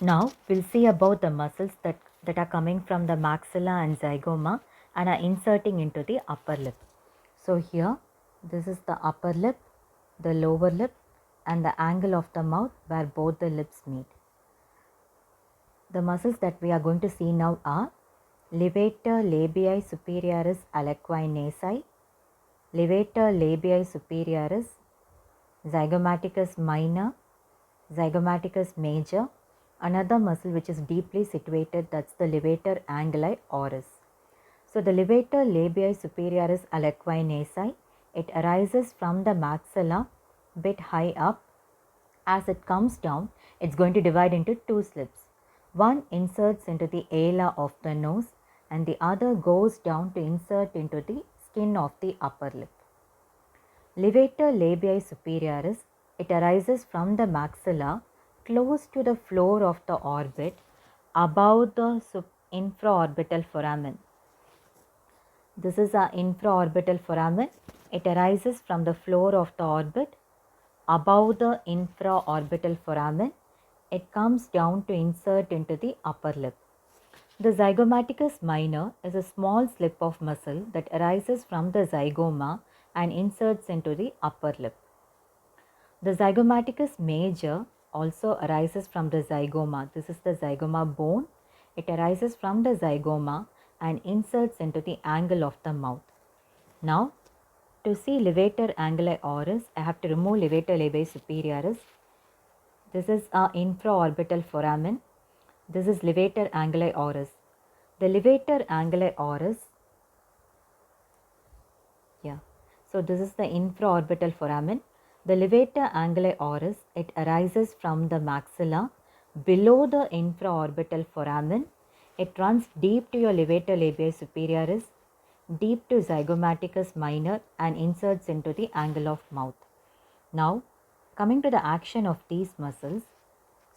Now we'll see about the muscles that are coming from the maxilla and zygoma and are inserting into the upper lip. So here this is the upper lip, the lower lip and the angle of the mouth where both the lips meet. The muscles that we are going to see now are levator labii superioris aliqui nasi, levator labii superioris, zygomaticus minor, zygomaticus major, another muscle which is deeply situated, that's the levator anguli oris. So the levator labii superioris aliqui nasi, it arises from the maxilla bit high up. As it comes down, it's going to divide into two slips. One inserts into the ala of the nose and the other goes down to insert into the skin of the upper lip. Levator labii superioris, it arises from the maxilla close to the floor of the orbit above the infraorbital foramen. This is our infraorbital foramen. It arises from the floor of the orbit above the infraorbital foramen. It comes down to insert into the upper lip. The zygomaticus minor is a small slip of muscle that arises from the zygoma and inserts into the upper lip. The zygomaticus major also arises from the zygoma. This is the zygoma bone. It arises from the zygoma and inserts into the angle of the mouth. Now, to see levator anguli oris, I have to remove levator labii superioris. This is our infraorbital foramen. This is levator anguli oris. The levator anguli oris, so this is the infraorbital foramen. The levator anguli oris, it arises from the maxilla below the infraorbital foramen. It runs deep to your levator labii superioris, deep to zygomaticus minor and inserts into the angle of mouth. Now, coming to the action of these muscles,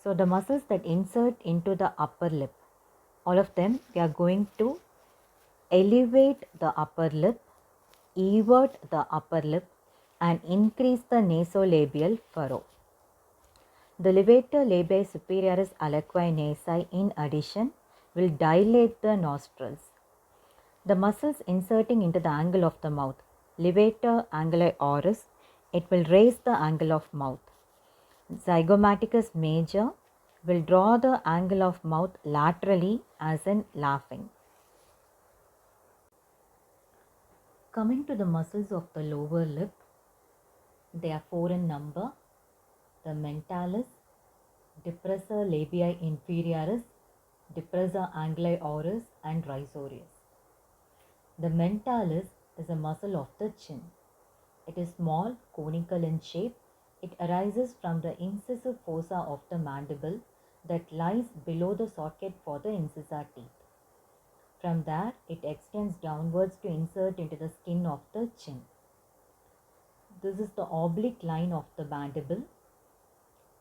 so the muscles that insert into the upper lip, all of them, we are going to elevate the upper lip, evert the upper lip and increase the nasolabial furrow. The levator labii superioris aliqui nasi in addition will dilate the nostrils. The muscles inserting into the angle of the mouth, levator anguli oris, it will raise the angle of mouth. Zygomaticus major will draw the angle of mouth laterally as in laughing. Coming to the muscles of the lower lip, they are 4 in number. The mentalis, depressor labii inferioris, depressor anguli oris and risorius. The mentalis is a muscle of the chin. It is small, conical in shape. It arises from the incisive fossa of the mandible that lies below the socket for the incisor teeth. From there, it extends downwards to insert into the skin of the chin. This is the oblique line of the mandible.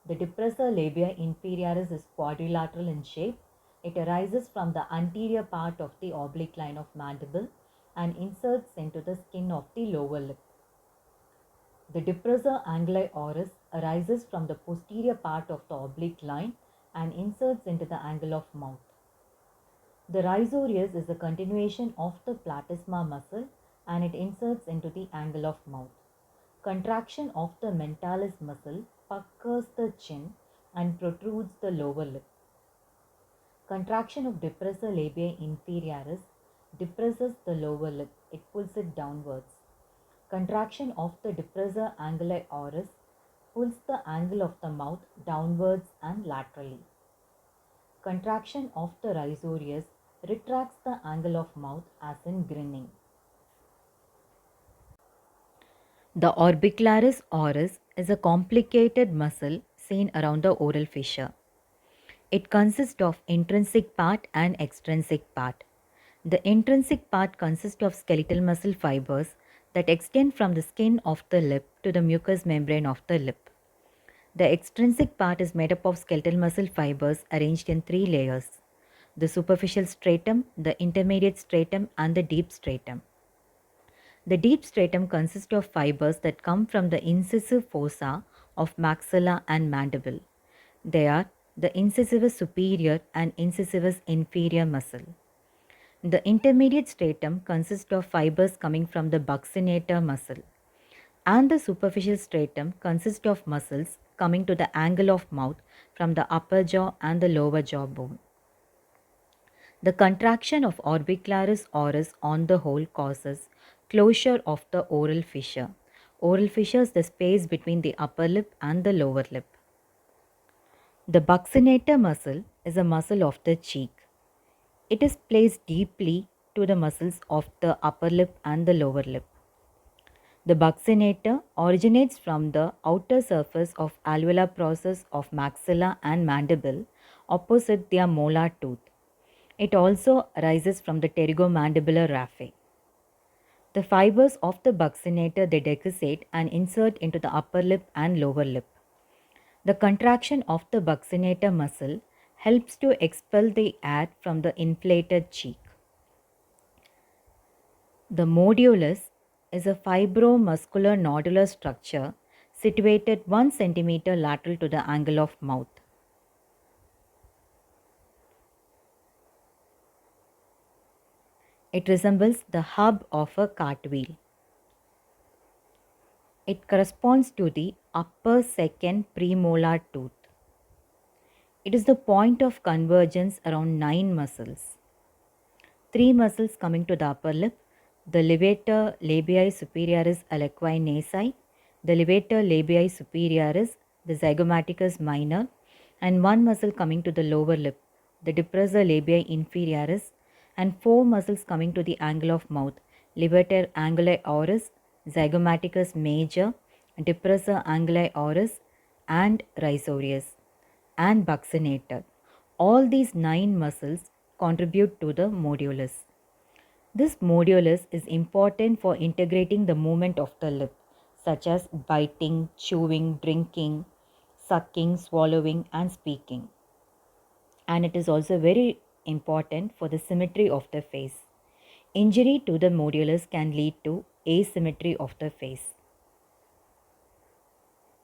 The depressor labii inferioris is quadrilateral in shape. It arises from the anterior part of the oblique line of mandible and inserts into the skin of the lower lip. The depressor anguli oris arises from the posterior part of the oblique line and inserts into the angle of mouth. The risorius is a continuation of the platysma muscle and it inserts into the angle of mouth. Contraction of the mentalis muscle puckers the chin and protrudes the lower lip. Contraction of depressor labii inferioris depresses the lower lip, it pulls it downwards. Contraction of the depressor anguli oris pulls the angle of the mouth downwards and laterally. Contraction of the risorius retracts the angle of mouth as in grinning. The orbicularis oris is a complicated muscle seen around the oral fissure. It consists of intrinsic part and extrinsic part. The intrinsic part consists of skeletal muscle fibers that extend from the skin of the lip to the mucous membrane of the lip. The extrinsic part is made up of skeletal muscle fibers arranged in 3 layers: the superficial stratum, the intermediate stratum, and the deep stratum. The deep stratum consists of fibers that come from the incisive fossa of maxilla and mandible. They are the incisivus superior and incisivus inferior muscle. The intermediate stratum consists of fibers coming from the buccinator muscle, and the superficial stratum consists of muscles coming to the angle of mouth from the upper jaw and the lower jaw bone. The contraction of orbicularis oris on the whole causes closure of the oral fissure. Oral fissure is the space between the upper lip and the lower lip. The buccinator muscle is a muscle of the cheek. It is placed deeply to the muscles of the upper lip and the lower lip. The buccinator originates from the outer surface of alveolar process of maxilla and mandible opposite their molar tooth. It also arises from the pterygomandibular raphe. The fibers of the buccinator they decussate and insert into the upper lip and lower lip. The contraction of the buccinator muscle helps to expel the air from the inflated cheek. The modulus is a fibromuscular nodular structure situated 1 centimeter lateral to the angle of mouth. It resembles the hub of a cartwheel. It corresponds to the upper second premolar tooth. It is the point of convergence around 9 muscles. 3 muscles coming to the upper lip, the levator labii superioris aliqui nasi, the levator labii superioris, the zygomaticus minor, and 1 muscle coming to the lower lip, the depressor labii inferioris, and 4 muscles coming to the angle of mouth, levator anguli oris, zygomaticus major, depressor anguli oris, and risorius, and buccinator. All these 9 muscles contribute to the modulus. This modulus is important for integrating the movement of the lip, such as biting, chewing, drinking, sucking, swallowing, and speaking. And it is also very important for the symmetry of the face. Injury to the modulus can lead to asymmetry of the face.